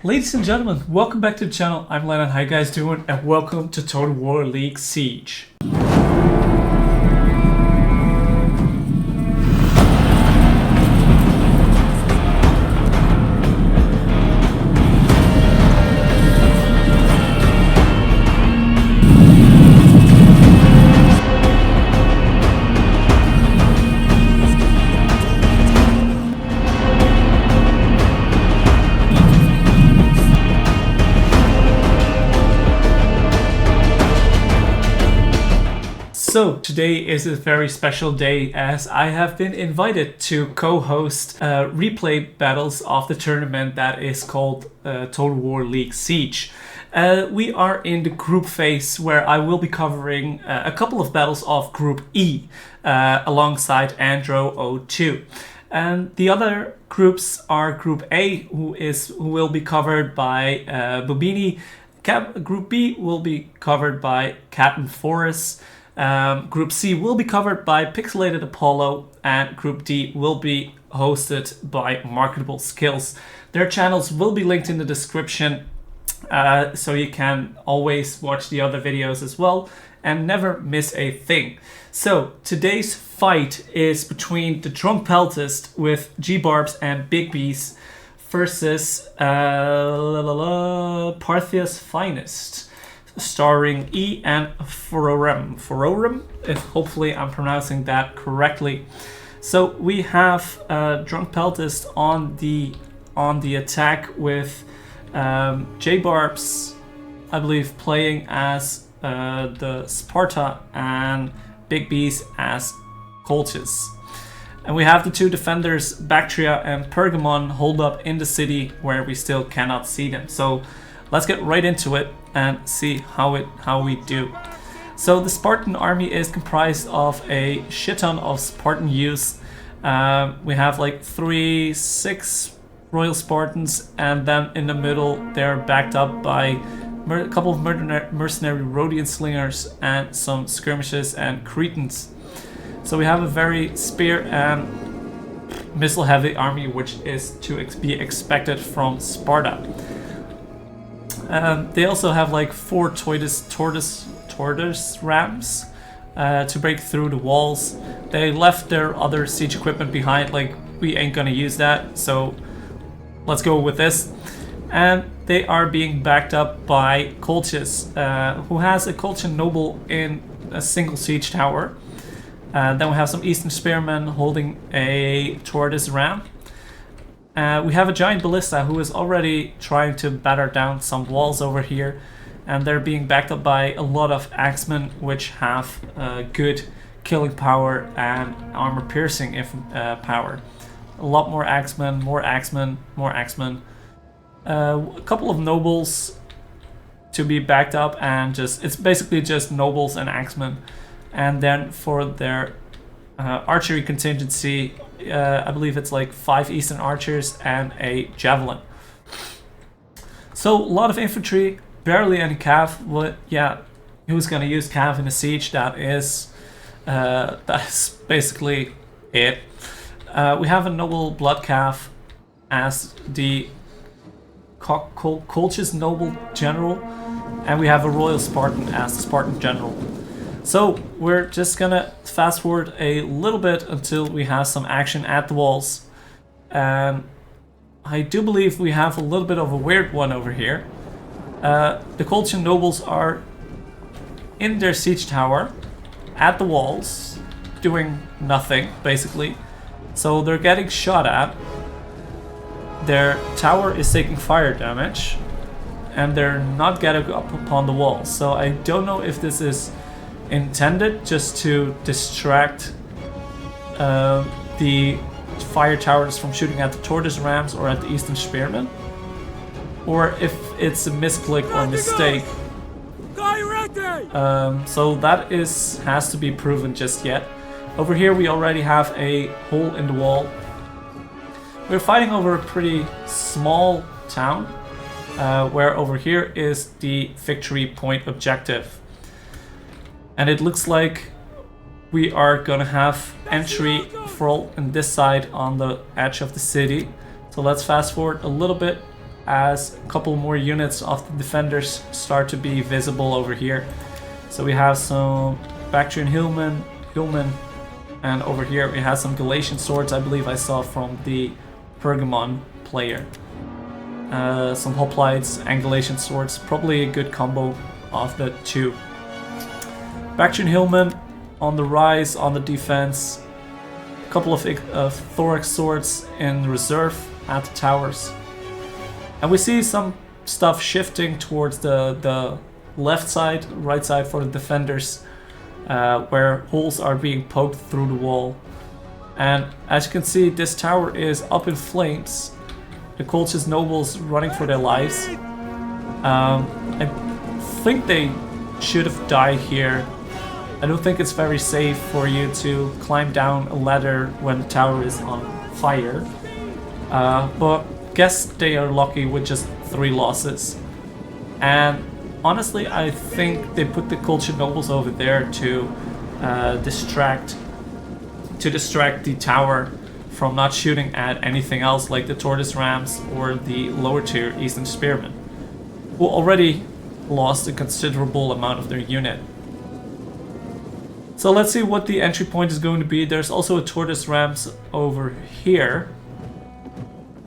Ladies and gentlemen, welcome back to the channel. I'm Lanon. How you guys doing? And welcome to Total War League Siege. So today is a very special day as I have been invited to co-host replay battles of the tournament that is called Total War League Siege. We are in the group phase where I will be covering a couple of battles of Group E alongside Andro02. And the other groups are Group A, who will be covered by Bobini. Group B will be covered by Captain Forrest. Group C will be covered by Pixelated Apollo, and Group D will be hosted by Marketable Skills. Their channels will be linked in the description, so you can always watch the other videos as well and never miss a thing. So today's fight is between the Drunk Peltist with G-Barbs and Big B's versus Parthia's Finest, starring E and Fororem, if hopefully I'm pronouncing that correctly. So we have Drunk Peltist on the attack with J-Barbs, I believe, playing as the Sparta and Big B's as Colchis. And we have the two defenders, Bactria and Pergamon, holed up in the city where we still cannot see them. So let's get right into it and see how we do. So the Spartan army is comprised of a shit ton of Spartan youths. We have like 6 Royal Spartans, and then in the middle they're backed up by a couple of mercenary Rhodian slingers and some skirmishes and Cretans. So we have a very spear and missile heavy army, which is to be expected from Sparta. They also have like 4 tortoise rams to break through the walls. They left their other siege equipment behind, like we ain't gonna use that, so let's go with this. And they are being backed up by Colchis, who has a Colchian noble in a single siege tower. Then we have some Eastern spearmen holding a tortoise ram. We have a giant ballista who is already trying to batter down some walls over here, and they're being backed up by a lot of axemen, which have good killing power and armor piercing power. A lot more axemen, more axemen, more axemen. A couple of nobles to be backed up, and it's basically just nobles and axemen. And then for their archery contingency, I believe it's like 5 Eastern archers and a javelin. So a lot of infantry, barely any cav. Well, yeah, who's gonna use cav in a siege? That's basically it. We have a noble blood cav as the Colchis noble general, and we have a royal Spartan as the Spartan general. So we're just gonna fast forward a little bit until we have some action at the walls. And I do believe we have a little bit of a weird one over here. The Colchian nobles are in their siege tower at the walls, doing nothing basically. So they're getting shot at. Their tower is taking fire damage, and they're not getting up upon the walls. So I don't know if this is intended just to distract the fire towers from shooting at the tortoise rams or at the Eastern spearmen, or if it's a misclick or mistake. So that has to be proven just yet. Over here we already have a hole in the wall. We're fighting over a pretty small town, where over here is the victory point objective. And it looks like we are gonna have entry for on this side on the edge of the city. So let's fast forward a little bit as a couple more units of the defenders start to be visible over here. So we have some Bactrian Hillmen, and over here we have some Galatian swords, I believe I saw from the Pergamon player. Some hoplites and Galatian swords, probably a good combo of the two. Bactrian Hillmen on the rise on the defense. A couple of thorax swords in reserve at the towers. And we see some stuff shifting towards the left side, right side for the defenders, where holes are being poked through the wall. And as you can see, this tower is up in flames. The Colchis nobles running for their lives. I think they should have died here. I don't think it's very safe for you to climb down a ladder when the tower is on fire. But guess they are lucky with just 3 losses. And honestly, I think they put the Colchis nobles over there to distract the tower from not shooting at anything else like the Tortoise Rams or the lower tier Eastern Spearmen, who already lost a considerable amount of their unit. So let's see what the entry point is going to be. There's also a Tortoise Rams over here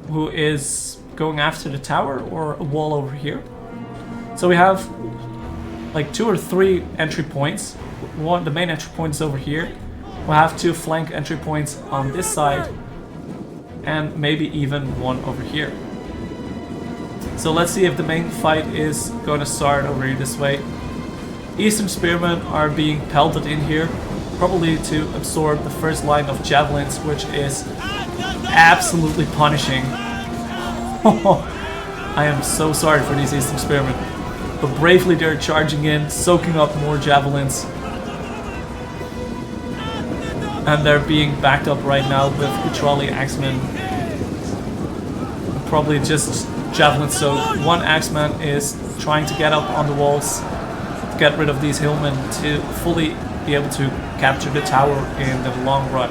who is going after the tower, or a wall over here. So we have like 2 or 3 entry points. The main entry point is over here. We'll have 2 flank entry points on this side, and maybe even 1 over here. So let's see if the main fight is going to start over here this way. Eastern Spearmen are being pelted in here, probably to absorb the first line of javelins, which is absolutely punishing. I am so sorry for these Eastern Spearmen. But bravely they're charging in, soaking up more javelins. And they're being backed up right now with Gutrali Axemen. Probably just javelin soaked. One Axeman is trying to get up on the walls, to get rid of these hillmen, to fully be able to capture the tower in the long run.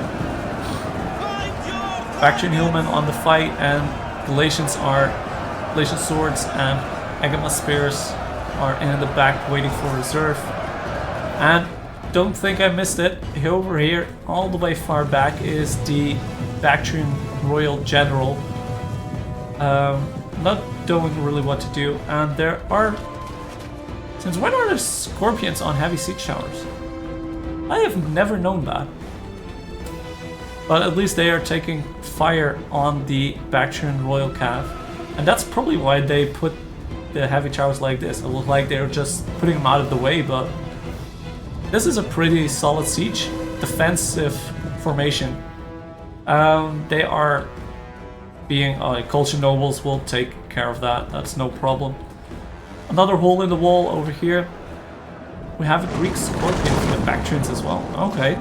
Bactrian hillmen on the fight, and Galatian swords and Agama spears are in the back waiting for reserve. And don't think I missed it, over here all the way far back is the Bactrian Royal General, not knowing really what to do. And there are, since when are there scorpions on heavy siege towers? I have never known that. But at least they are taking fire on the Bactrian Royal Cav. And that's probably why they put the heavy towers like this. It looks like they're just putting them out of the way, but this is a pretty solid siege, defensive formation. They are being, Colchis nobles will take care of that, that's no problem. Another hole in the wall over here. We have a Greek scorpion for the Bactrians as well, okay.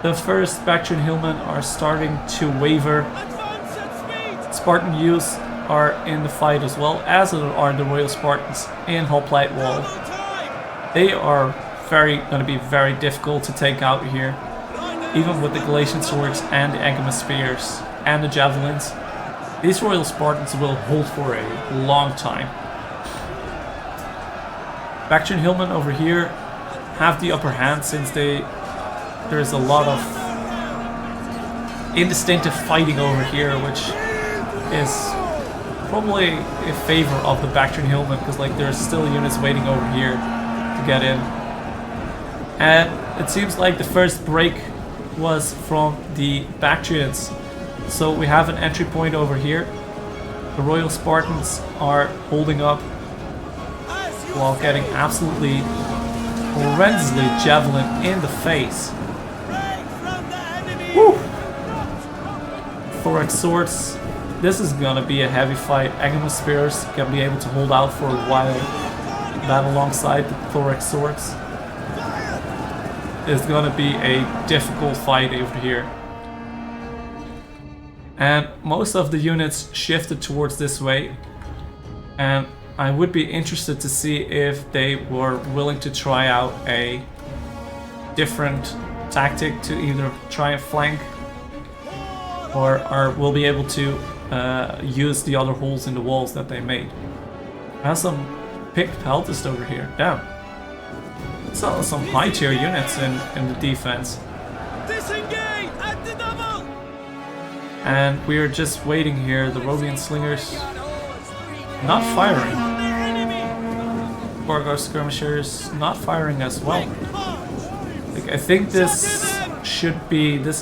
The first Bactrian hillmen are starting to waver. Spartan youths are in the fight as well, as are the Royal Spartans in Hoplite Wall. They are going to be very difficult to take out here, even with the Galatian swords and the Agama spears and the javelins. These Royal Spartans will hold for a long time. Bactrian hillmen over here have the upper hand, since there's a lot of indistinctive fighting over here, which is probably in favor of the Bactrian hillmen, because like there's still units waiting over here to get in. And it seems like the first break was from the Bactrians. So we have an entry point over here. The Royal Spartans are holding up while getting absolutely horrendously javelin in the face. Woo! Thorax swords. This is gonna be a heavy fight. Agama spears can be able to hold out for a while. That alongside the thorax swords is gonna be a difficult fight over here. And most of the units shifted towards this way. And I would be interested to see if they were willing to try out a different tactic to either try and flank, or will be able to use the other holes in the walls that they made. I have some picked peltist over here. Damn. So some high tier units in the defense. Disengage at the double. And we're just waiting here. The Rodian slingers not firing. Gorgar skirmishers not firing as well. Like, I think this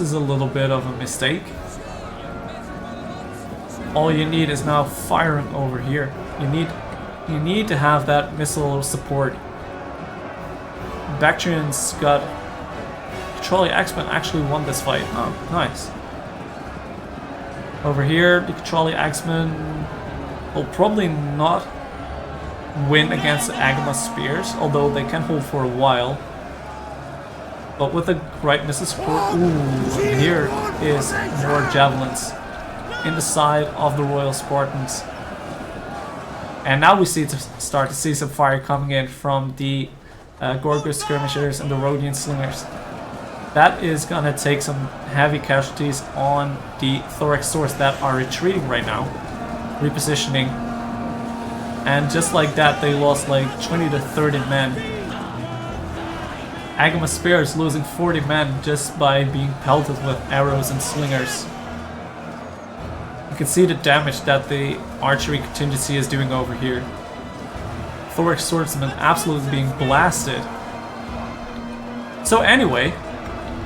is a little bit of a mistake. All you need is now firing over here. You need to have that missile support. Bactrian's got Trolley X-Men actually won this fight. Oh, nice. Over here, the Trolley X-Men will probably not win against the Agama Spears, although they can hold for a while. But with the right missile support, ooh, here is more javelins in the side of the Royal Spartans. And now we start to see some fire coming in from the Gorgus skirmishers and the Rodian slingers. That is gonna take some heavy casualties on the Thorax swords that are retreating right now, repositioning. And just like that, they lost like 20 to 30 men. Agama Spears losing 40 men just by being pelted with arrows and slingers. You can see the damage that the archery contingency is doing over here. Thorax swordsmen absolutely being blasted. So anyway,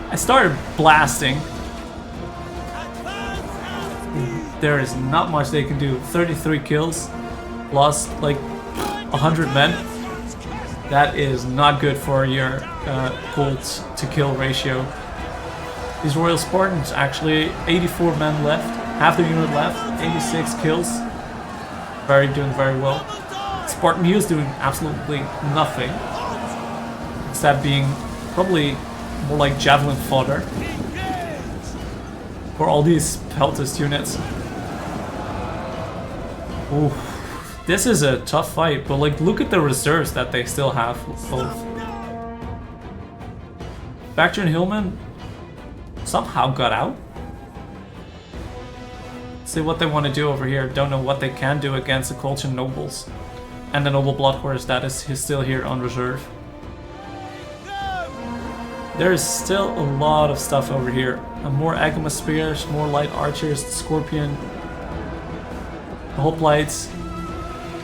I started blasting. There is not much they can do. 33 kills, lost like 100 men. That is not good for your gold to kill ratio. These Royal Spartans actually 84 men left, half the unit left, 86 kills. Doing very well. Spartan Muse doing absolutely nothing, except being probably more like javelin fodder for all these peltist units. Ooh, this is a tough fight, but like look at the reserves that they still have both. Bactrian Hillman somehow got out. See what they want to do over here. Don't know what they can do against the Colchian nobles and the noble blood horse that is still here on reserve. There is still a lot of stuff over here. More Agama Spears, more light archers, Scorpion, Hoplites.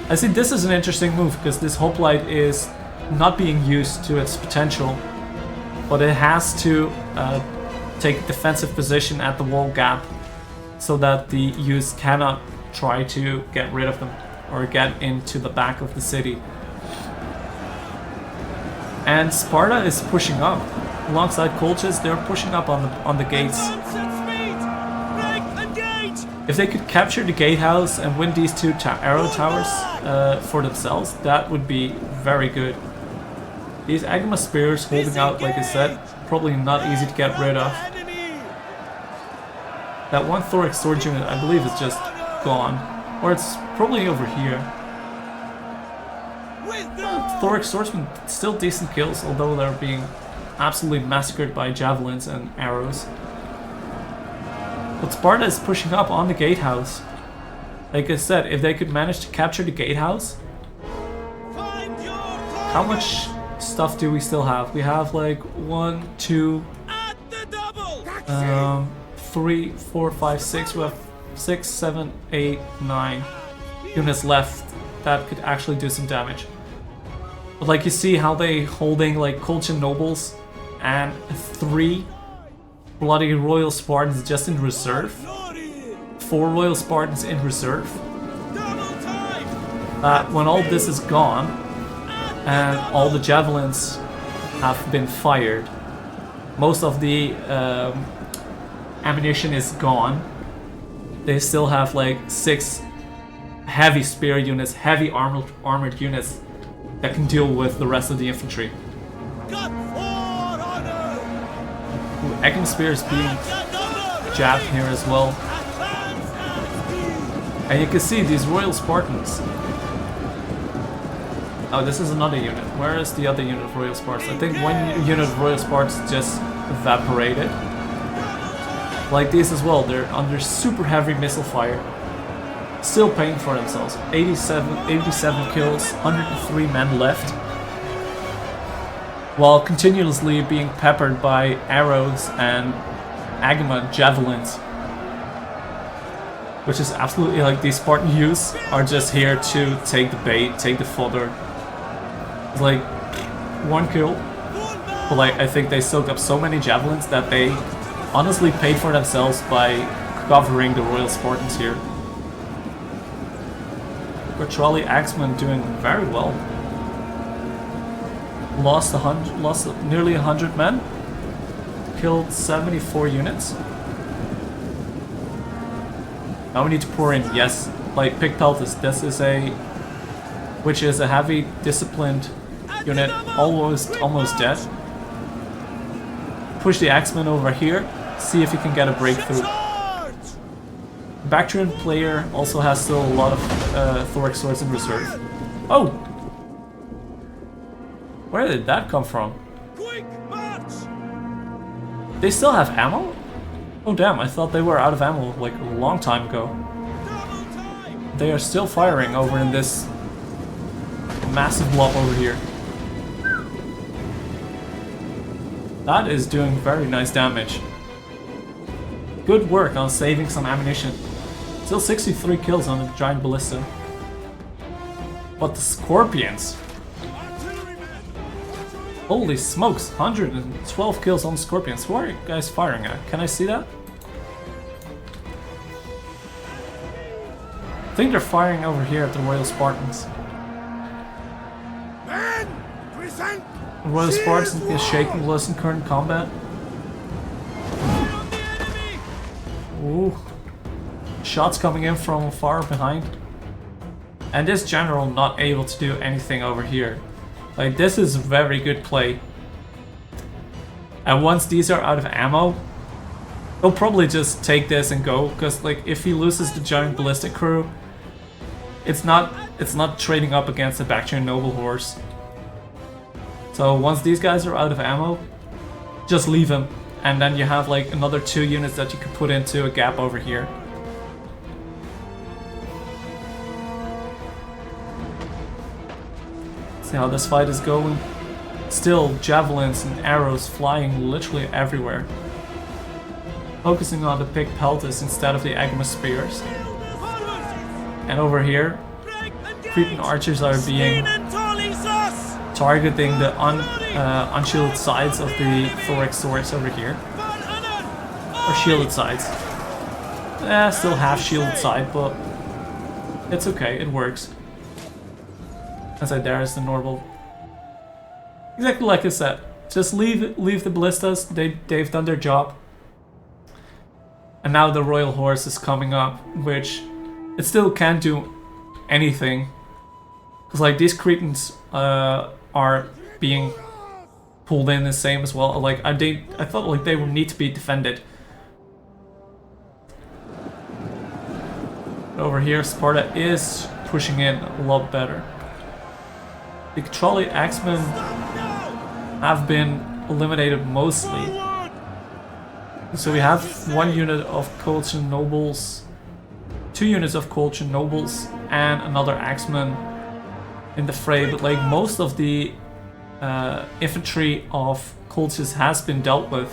I see this is an interesting move because this Hoplite is not being used to its potential, but it has to take a defensive position at the wall gap so that the use cannot try to get rid of them or get into the back of the city. And Sparta is pushing up. Alongside Colchis, they're pushing up on the gates. If they could capture the gatehouse and win these two arrow towers for themselves, that would be very good. These Agama Spears holding out, like I said, probably not easy to get rid of. That one Thorax sword unit, I believe, is just gone. Or it's probably over here. Thorax swordsmen still decent kills, although they're being absolutely massacred by javelins and arrows. But Sparta is pushing up on the gatehouse. Like I said, if they could manage to capture the gatehouse, how much stuff do we still have? We have like 1, 2, 3, 4, 5, 6. We have 6, 7, 8, 9 units left that could actually do some damage. But like you see how they holding like Colchian nobles and 3 bloody Royal Spartans just in reserve. 4 Royal Spartans in reserve. When all this is gone and all the javelins have been fired, most of the ammunition is gone. They still have like 6 heavy spear units, heavy armored units that can deal with the rest of the infantry. Agama Spears being jabbed here as well. And you can see these Royal Spartans. Oh, this is another unit. Where is the other unit of Royal Spartans? I think one unit of Royal Spartans just evaporated. Like these as well, they're under super heavy missile fire. still paying for themselves. 87 kills, 103 men left, while continuously being peppered by arrows and Agama javelins, which is absolutely like these Spartan youths are just here to take the bait, take the fodder. It's like 1 kill, but like I think they soaked up so many javelins that they honestly paid for themselves by covering the Royal Spartans here. Trolley Axeman doing very well. Lost nearly 100 men. Killed 74 units. Now we need to pour in, yes, like Pick Peltis. This is which is a heavy disciplined unit, almost dead. Push the Axeman over here, see if he can get a breakthrough. Bactrian player also has still a lot of Thoric swords in reserve. Oh! Where did that come from? They still have ammo? Oh damn, I thought they were out of ammo like a long time ago. They are still firing over in this massive blob over here. That is doing very nice damage. Good work on saving some ammunition. Still 63 kills on the giant ballista. But the Scorpions... Holy smokes, 112 kills on the Scorpions. Who are you guys firing at? Can I see that? I think they're firing over here at the Royal Spartans. The Royal Spartans is shaking loose in current combat. Ooh. Shots coming in from far behind. And this general not able to do anything over here. Like, this is very good play. And once these are out of ammo, he'll probably just take this and go, because like if he loses the giant ballistic crew, it's not trading up against the Bactrian noble horse. So once these guys are out of ammo, just leave him, and then you have like another 2 units that you can put into a gap over here. See how this fight is going. Still javelins and arrows flying literally everywhere. Focusing on the Pick Peltis instead of the Agama spears. And over here, Cretan archers are being targeting the unshielded sides of the Thoric swords over here. Or shielded sides. Still half shielded side, but it's okay, it works. Inside there is the normal. Exactly like I said, just leave the ballistas. They've done their job. And now the Royal Horse is coming up, which it still can't do anything. Because like these Cretans are being pulled in the same as well. Like I thought like they would need to be defended. Over here Sparta is pushing in a lot better. The trolley axemen have been eliminated mostly. So we have 1 unit of Colchian nobles, 2 units of Colchian nobles, and another axeman in the fray. But like most of the infantry of Colchis has been dealt with.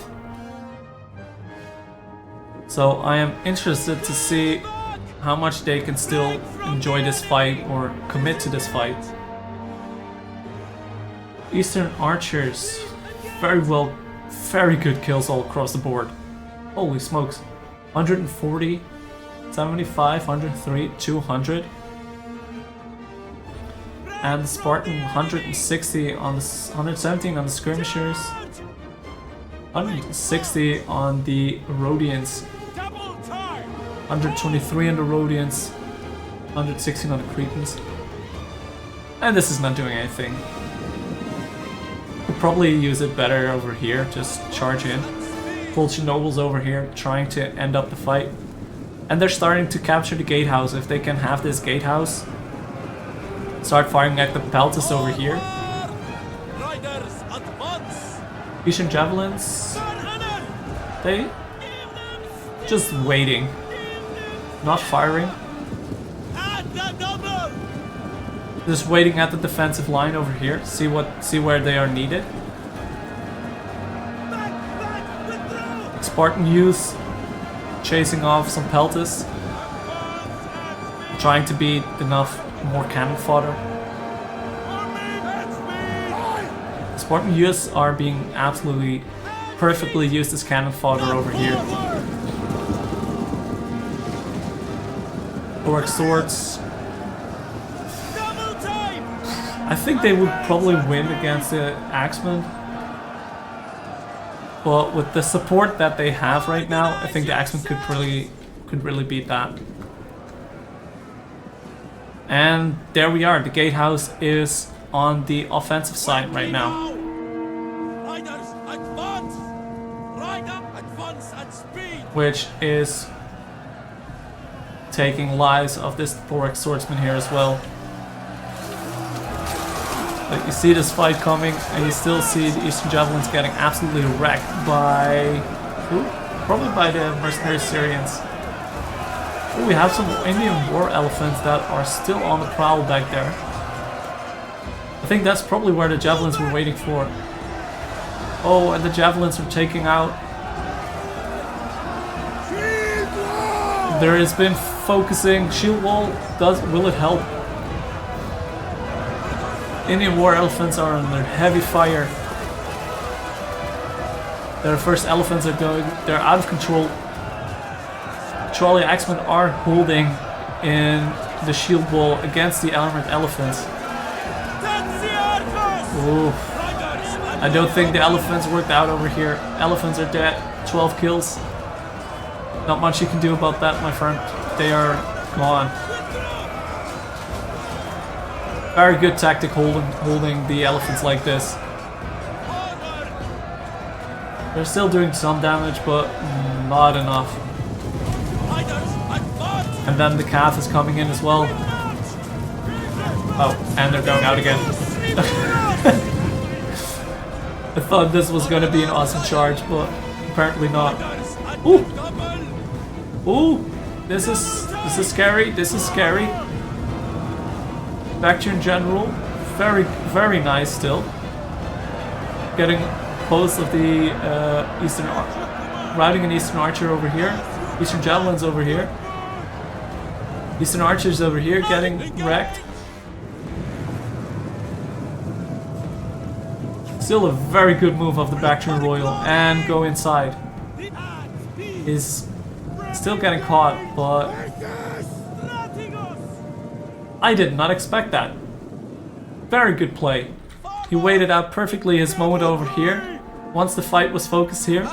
So I am interested to see how much they can still enjoy this fight or commit to this fight. Eastern archers, very good kills all across the board. Holy smokes. 140, 75, 103, 200. And the Spartan 160 on the 117 on the skirmishers. 160 on the Rhodians. 123 on the Rhodians. 116 on the Cretans. And this is not doing anything. Could probably use it better over here, just charge in. Colchian nobles over here trying to end up the fight. And they're starting to capture the gatehouse. If they can have this gatehouse, start firing at the Peltis over here. Grecian javelins, they just waiting, not firing. double! Just waiting at the defensive line over here. See where they are needed. Back, withdraw! Spartan youth chasing off some peltas, trying to beat enough more cannon fodder. Spartan youths are being absolutely perfectly used as cannon fodder over here. Orc swords. Double time! I think they would probably win against the Axemen. But with the support that they have right now, I think the Axemen could really beat that. And there we are. The gatehouse is on the offensive side right now. Riders, advance! Rider, advance at speed! Which is taking lives of this Thorax swordsman here as well. Like, you see this fight coming, and you still see the Eastern Javelins getting absolutely wrecked by... who? Probably by the mercenary Syrians. Oh, we have some Indian war elephants that are still on the prowl back there. I think that's probably where the Javelins were waiting for. Oh, and the Javelins are taking out... There has been focusing. Shield wall, will it help? Indian war elephants are under heavy fire. Their first elephants are going, they're out of control. Charlie Axemen are holding in the shield wall against the armored elephants. Ooh. I don't think the elephants worked out over here. Elephants are dead. 12 kills. Not much you can do about that, my friend. They are gone. Very good tactic holding the elephants like this. They're still doing some damage, but not enough. And then the calf is coming in as well. Oh, and they're going out again. I thought this was going to be an awesome charge, but apparently not. Ooh! Ooh! This is scary. This is scary. Bactrian General, very nice still. Getting close of the Eastern, routing an Eastern Archer over here. Eastern Javelins over here. Eastern Archers over here getting wrecked. Still a very good move of the Bactrian Royal, and go inside. Is still getting caught, but I did not expect that. Very good play. He waited out perfectly his moment over here. Once the fight was focused here,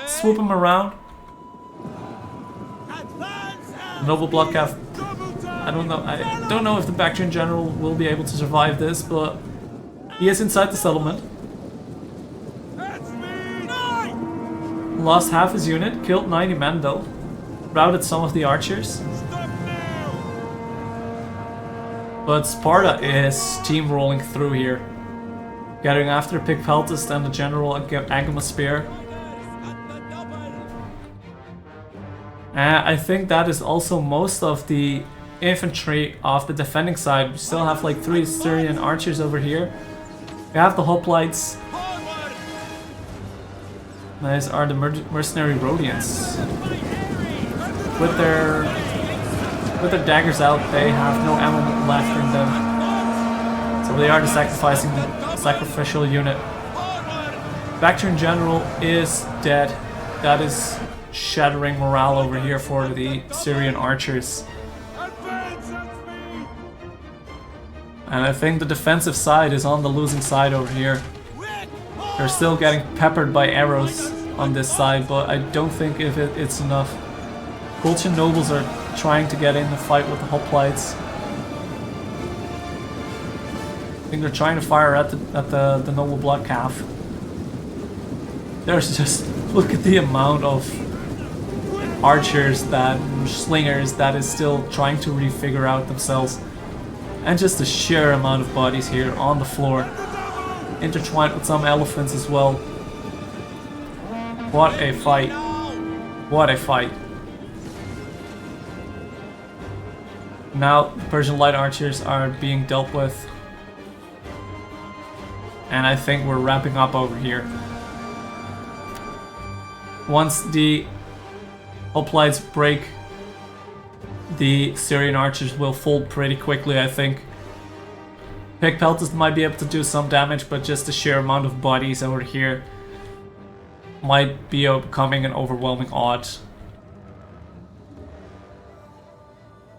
swoop him around. Noble block calf. I don't know if the Bactrian General will be able to survive this, but he is inside the settlement. Lost half his unit, killed 90 men though. Routed some of the archers. But Sparta is steamrolling through here. Getting after Pick Peltas and the General Agama Spear. I think that is also most of the infantry of the defending side. We still have like 3 Syrian archers over here. We have the hoplites. These are the mercenary Rhodians. With their daggers out, they have no ammo left in them. So they are the sacrificial unit. Bactrian General is dead. That is shattering morale over here for the Syrian archers. And I think the defensive side is on the losing side over here. They're still getting peppered by arrows on this side, but I don't think it's enough. Colchian nobles are trying to get in the fight with the hoplites. I think they're trying to fire at the noble blood calf. There's just, look at the amount of archers, slingers that is still trying to refigure out themselves. And just the sheer amount of bodies here on the floor. Intertwined with some elephants as well. What a fight. What a fight. Now Persian light archers are being dealt with. And I think we're wrapping up over here. Once the hoplites break, the Syrian archers will fold pretty quickly, I think. Pig Peltist might be able to do some damage, but just the sheer amount of bodies over here might be becoming an overwhelming odds.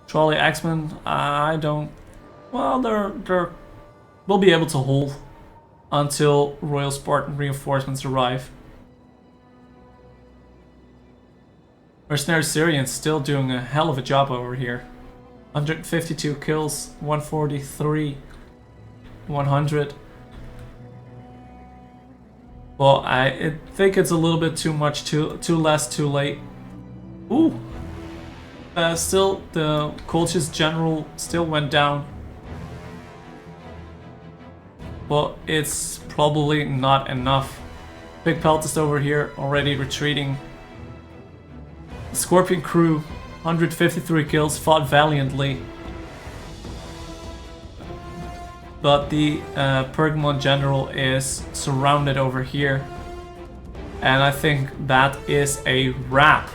Trolley Axemen, I don't... Well, they're will be able to hold until Royal Spartan reinforcements arrive. Mercenary Syrians still doing a hell of a job over here. 152 kills, 143, 100. Well, I think it's a little bit too much, too less, too late. Ooh! Still, the Colchis General still went down. But it's probably not enough. Big Peltist over here already retreating. The Scorpion crew, 153 kills, fought valiantly. But the Pergamon General is surrounded over here. And I think that is a wrap.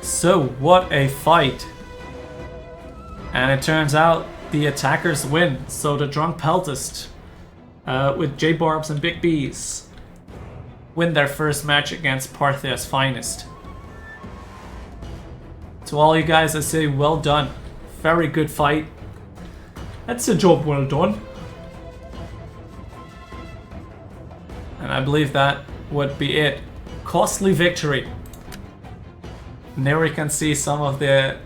So, what a fight. And it turns out the attackers win. So the Drunk Peltist, with J-Barbs and Big Bs, win their first match against Parthia's finest. To all you guys, I say well done. Very good fight. That's a job well done. And I believe that would be it. Costly victory. And there we can see some of the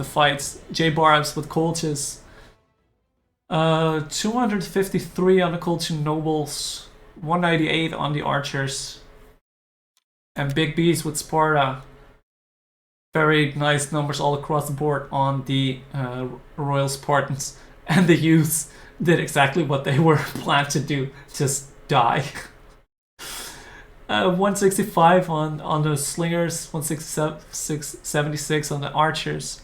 fights. J-Barbs with Colchis. 253 on the Colchian Nobles. 198 on the Archers. And Big Bs with Sparta. Very nice numbers all across the board on the Royal Spartans. And the youths did exactly what they were planned to do. Just die. 165 on the Slingers. 176 on the Archers.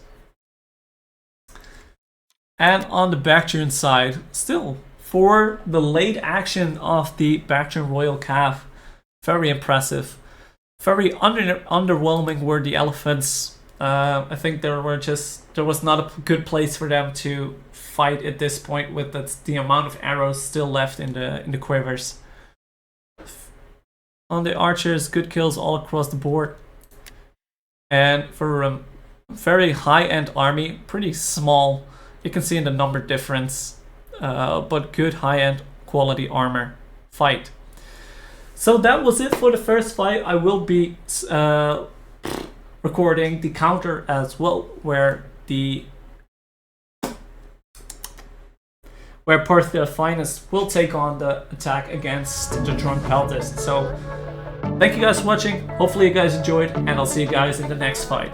And on the Bactrian side, still, for the late action of the Bactrian Royal Cav, very impressive. Very underwhelming were the elephants. I think there was not a good place for them to fight at this point with the amount of arrows still left in the quivers. On the Archers, good kills all across the board. And for a very high-end army, pretty small. You can see in the number difference, but good high-end quality armor fight. So that was it for the first fight. I will be recording the counter as well, where Parthia Finest will take on the attack against the Drunk Peltist. So thank you guys for watching. Hopefully you guys enjoyed, and I'll see you guys in the next fight.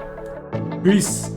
Peace.